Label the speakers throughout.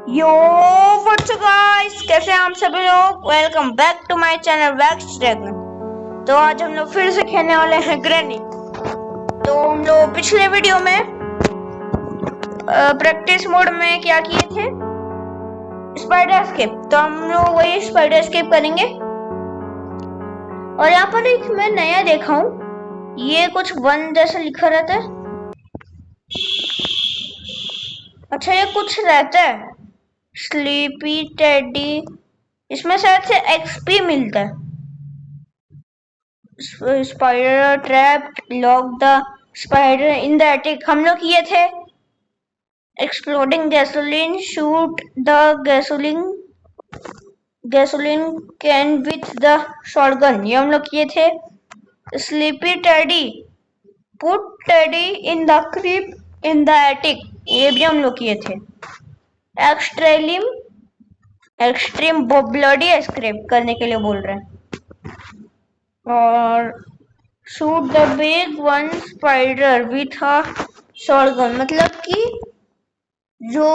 Speaker 1: Yo what's up guys, कैसे हैं आप सभी लोग। Welcome back to my channel Wax Dragon. तो आज हम लोग फिर से खेलने वाले हैं ग्रैनी। तो हम लोग पिछले वीडियो में प्रैक्टिस मोड में क्या किए थे, स्पाइडर एस्केप। तो हम लोग वही स्पाइडर एस्केप करेंगे। और यहाँ पर एक मैं नया देखा हूँ, ये कुछ वन जैसा लिखा रहता है। अच्छा, ये कुछ रहता है स्लीपी टेडी, इसमें शायद से एक्सपी मिलता है। Spider trap, lock the spider in the attic हम लोग किए थे। Exploding gasoline, shoot the gasoline can with the shotgun, ये हम लोग किए थे। Sleepy teddy, put teddy in the crib in the attic, ये भी हम लोग किए थे। एक्सट्रीम ब्लडी एस्केप करने के लिए बोल रहे हैं। और shoot the big one spider with a shotgun, मतलब कि जो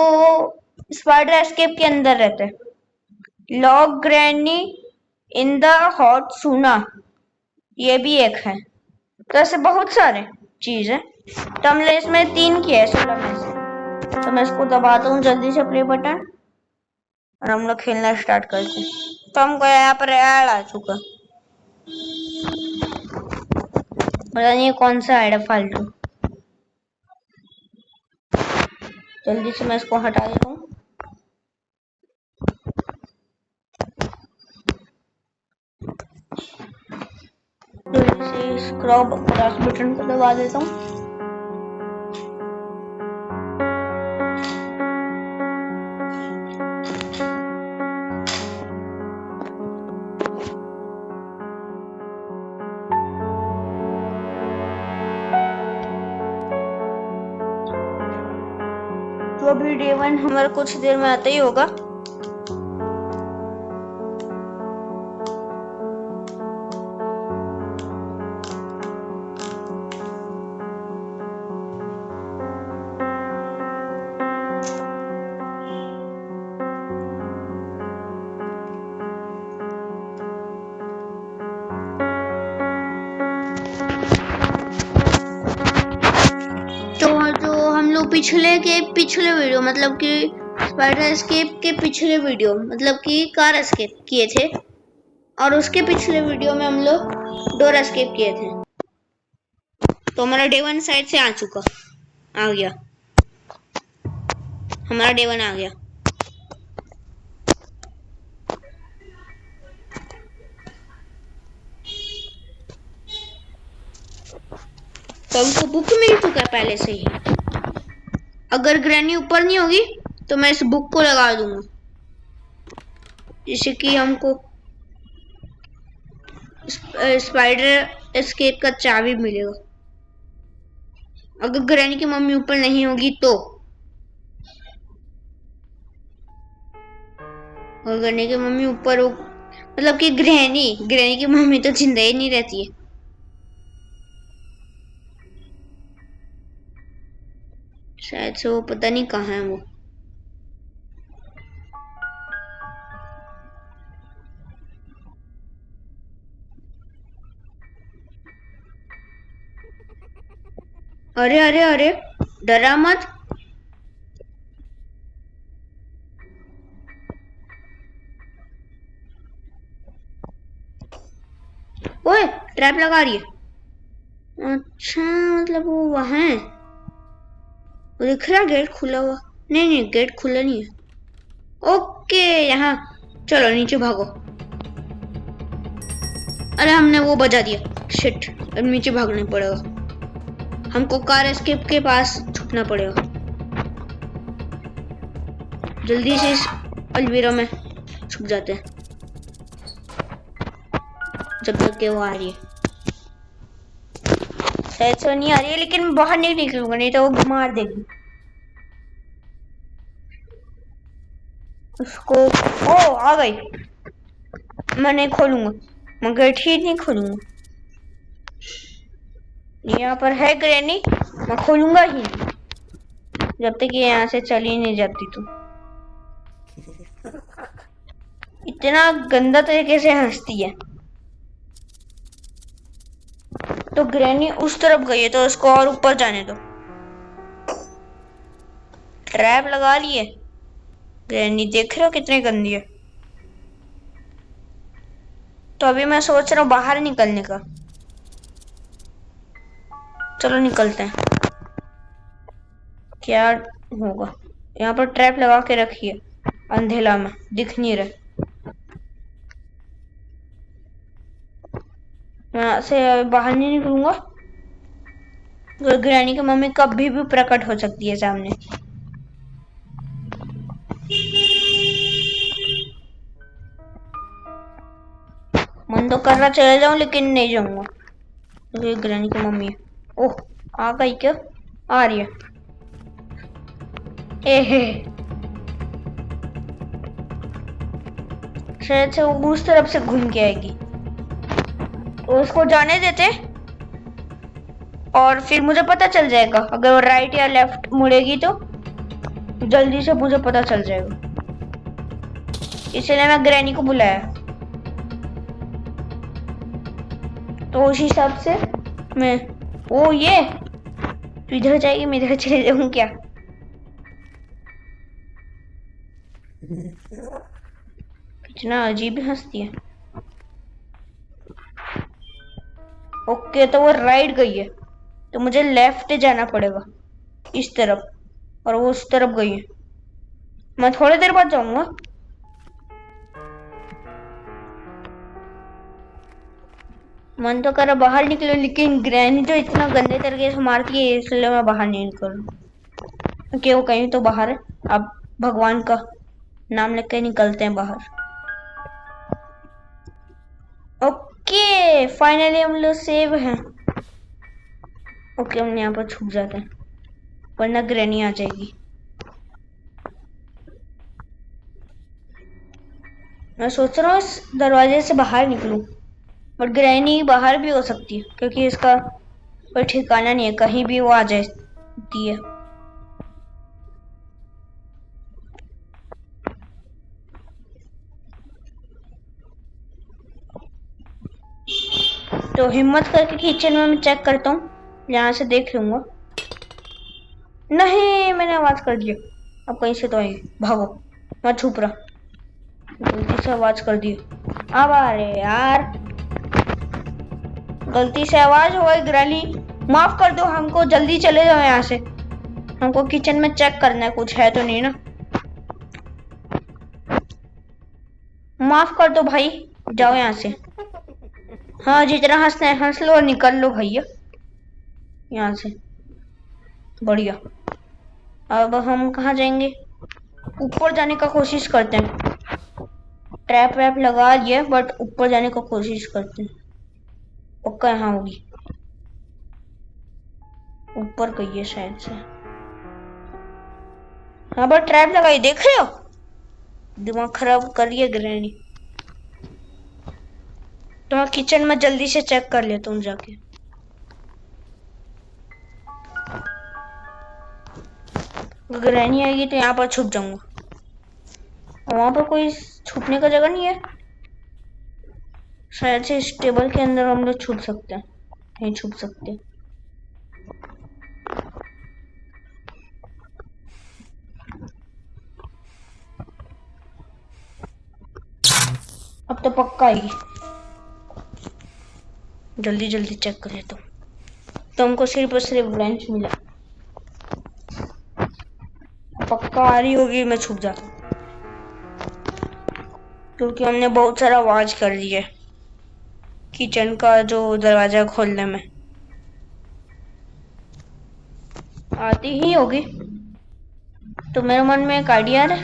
Speaker 1: स्पाइडर एस्केप के अंदर रहते हैं। Lock granny in the hot सूना, ये भी एक है। तो ऐसे बहुत सारे चीज है। तो हमने इसमें 3 किए हैं 16 में से। तो मैं इसको दबाता हूँ जल्दी से प्ले बटन, और हम लोग खेलना स्टार्ट करते हैं। तो हमको यहाँ पर ऐड आ चुका, पता नहीं कौन सा ऐड है फालतू। जल्दी से मैं इसको हटा देता हूँ। जल्दी से स्क्रॉब क्रॉस बटन को दबा देता हूँ। तो अभी डे 1 हमारा कुछ देर में आता ही होगा। पिछले वीडियो मतलब कि स्पाइडर एस्केप के पिछले वीडियो मतलब कि कार एस्केप किए थे, और उसके पिछले वीडियो में हम लोग डोर एस्केप किए थे। तो हमारा डे 1 साइड से आ गया, हमारा डे 1 आ गया। तो हमको बुक मिल चुका है पहले से ही। अगर ग्रैनी ऊपर नहीं होगी तो मैं इस बुक को लगा दूंगा, जिससे कि हमको स्पाइडर एस्केप का चाबी मिलेगा। अगर ग्रैनी की मम्मी ऊपर नहीं होगी तो, और ग्रैनी की मम्मी ऊपर हो, मतलब कि ग्रैनी की मम्मी तो जिंदा ही नहीं रहती है। शायद से वो पता नहीं कहाँ है वो। अरे अरे अरे, डरा मत। ओए, ट्रैप लगा रही है। अच्छा, मतलब वो वहां है। वो दिख रहा गेट खुला हुआ। नहीं, गेट खुला नहीं है। ओके, यहाँ चलो नीचे भागो। अरे हमने वो बजा दिया, शिट। अब नीचे भागना पड़ेगा, हमको कार एस्केप के पास छुपना पड़ेगा। जल्दी से इस अलमीरा में छुप जाते हैं जब तक के वो आ रही है। शायद से नहीं आ रही है, लेकिन मैं बाहर नहीं निकलूंगा, नहीं तो वो मार देगी उसको। ओ, आ गई। मैं नहीं खोलूंगा, मैं गेट ही नहीं खोलूंगा। यहाँ पर है ग्रैनी, मैं खोलूंगा ही नहीं जब तक ये यहाँ से चली नहीं जाती। तो इतना गंदा तरीके से हंसती है। तो ग्रैनी उस तरफ गई है तो उसको और ऊपर जाने दो। ट्रैप लगा लिए। ग्रैनी देख रहे हो कितनी गंदी है। तो अभी मैं सोच रहा हूँ बाहर निकलने का। चलो निकलते हैं। क्या होगा? यहाँ पर ट्रैप लगा के रखिए, अंधेला में दिख नहीं रहे। मैं यहाँ से बाहर नहीं निकलूंगा। ग्रैनी की मम्मी कभी भी प्रकट हो सकती है सामने। मन तो कर रहा चले जाऊं लेकिन नहीं जाऊंगा क्योंकि ग्रैनी की मम्मी है। ओह, आ गई क्या? आ रही है। एहे, शायद से वो उस तरफ से घूम के आएगी। तो उसको जाने देते और फिर मुझे पता चल जाएगा। अगर वो राइट या लेफ्ट मुड़ेगी तो जल्दी से मुझे पता चल जाएगा। इसलिए मैं ग्रैनी को बुलाया। तो उस हिसाब से मैं, ओ ये तो इधर जाएगी, मैं इधर चले जाऊँ क्या? कितना अजीब हंसती है। ओके, तो वो राइट गई है तो मुझे लेफ्ट जाना पड़ेगा इस तरफ, और वो उस तरफ गई है। मैं थोड़ी देर बाद जाऊंगा। मन तो कर रहा बाहर निकले लेकिन ग्रैनी तो इतना गंदे तरीके से मारती है इसलिए मैं बाहर नहीं निकल रहा क्योंकि वो कहीं तो बाहर है। अब भगवान का नाम लेके निकलते हैं बाहर। ओके, फाइनली हम लोग सेव हैं। ओके, हम यहाँ पर छुप जाते हैं वरना ग्रैनी आ जाएगी। मैं सोच रहा हूँ इस दरवाजे से बाहर निकलूं, बट ग्रैनी बाहर भी हो सकती है क्योंकि इसका कोई ठिकाना नहीं है, कहीं भी वो आ जाती है। तो हिम्मत करके किचन में मैं चेक करता हूँ, यहाँ से देख लूंगा। नहीं, मैंने आवाज कर दिया। अब कहीं से तो आई, भागो। मैं छुप रहा, गलती से आवाज कर दी। अब आ रहे यार, गलती से आवाज हो गई। ग्रैनी माफ कर दो हमको, जल्दी चले जाओ यहाँ से। हमको किचन में चेक करना है कुछ है तो नहीं ना। माफ कर दो भाई, जाओ यहाँ से। हाँ, जितना हंसना है हंस लो और निकल लो भैया यहाँ से। बढ़िया। अब हम कहाँ जाएंगे? ऊपर जाने का कोशिश करते हैं। ट्रैप वैप लगा दिए बट ऊपर जाने का कोशिश करते हैं। पक्का यहाँ होगी, ऊपर गई है शायद से। यहाँ पर ट्रैप लगाई, देख रहे हो? दिमाग खराब कर रही है ग्रैनी। तो मैं किचन में जल्दी से चेक कर लेता हूँ जाके। ग्रैनी आएगी तो यहाँ पर छुप जाऊंगा। वहां पर कोई छुपने का जगह नहीं है शायद से। इस टेबल के अंदर हम लोग छुप सकते हैं, नहीं छुप सकते। अब तो पक्का आएगी, जल्दी जल्दी चेक कर लेता हूँ। तो हमको सिर्फ और सिर्फ लंच मिला, पक्का आ रही होगी। मैं छुप जाता हूँ क्योंकि हमने बहुत सारा आवाज कर दी है किचन का जो दरवाजा खोलने में। आती ही होगी। तो मेरे मन में एक आइडिया है,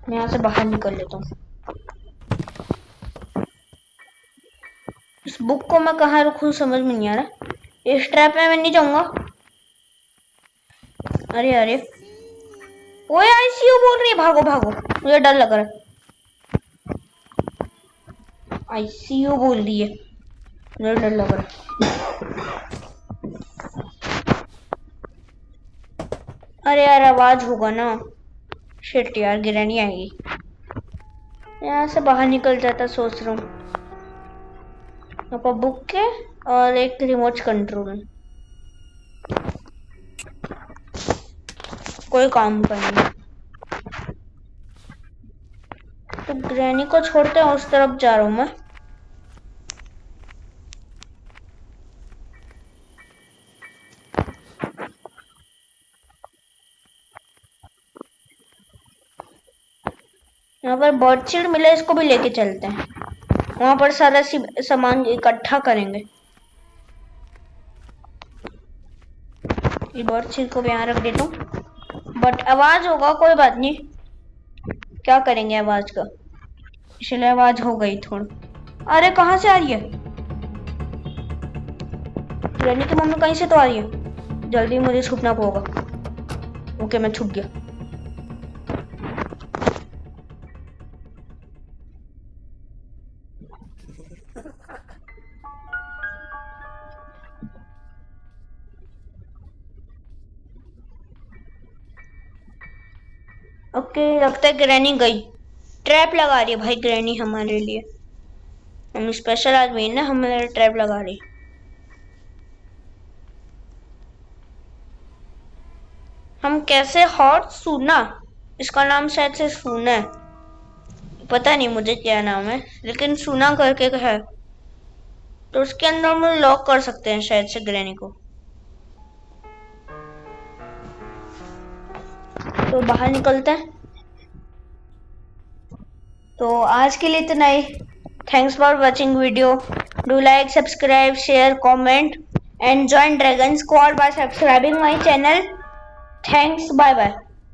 Speaker 1: मैं यहाँ से बाहर निकल लेता हूँ। इस बुक को मैं कहाँ रखूँ समझ में नहीं आ रहा। इस ट्रैप में मैं नहीं जाऊंगा। अरे अरे, ओए आईसीयू बोल रही है, भागो भागो, मुझे डर लग रहा है। आईसीयू बोल रही है, मुझे डर लग रहा है। अरे यार, आवाज होगा ना, शिट यार, गिरनी आएगी। यहाँ से बाहर निकल जाता सोच रहा हूँ। यहाँ पर बुक के और एक रिमोट कंट्रोल, कोई काम का नहीं। तो ग्रैनी को छोड़ते हैं, उस तरफ जा रहा हूँ मैं। यहाँ पर बर्ड शील्ड मिला, इसको भी लेके चलते हैं। वहां पर सारा सामान इकट्ठा करेंगे। ये बर्ड शील्ड को भी यहाँ रख देता हूँ। बट आवाज होगा, कोई बात नहीं, क्या करेंगे आवाज का। इसलिए आवाज हो गई थोड़ी। अरे कहाँ से आ रही है? ग्रैनी की मम्मी कहीं से तो आ रही है। जल्दी मुझे छुपना होगा। ओके, मैं छुप गया। ओके, लगता है ग्रैनी गई। ट्रैप लगा रही है भाई ग्रैनी हमारे लिए। हम स्पेशल आदमी है ना, हमारे ट्रैप लगा रही। हम कैसे हॉट सूना, इसका नाम शायद से सूना है, पता नहीं मुझे क्या नाम है, लेकिन सूना करके है। तो उसके अंदर हम लॉक कर सकते हैं शायद से ग्रैनी को। तो बाहर निकलते हैं। तो आज के लिए इतना ही। Thanks for watching video. Do like, subscribe, share, comment and join Dragon Squad by subscribing my channel. Thanks, bye bye.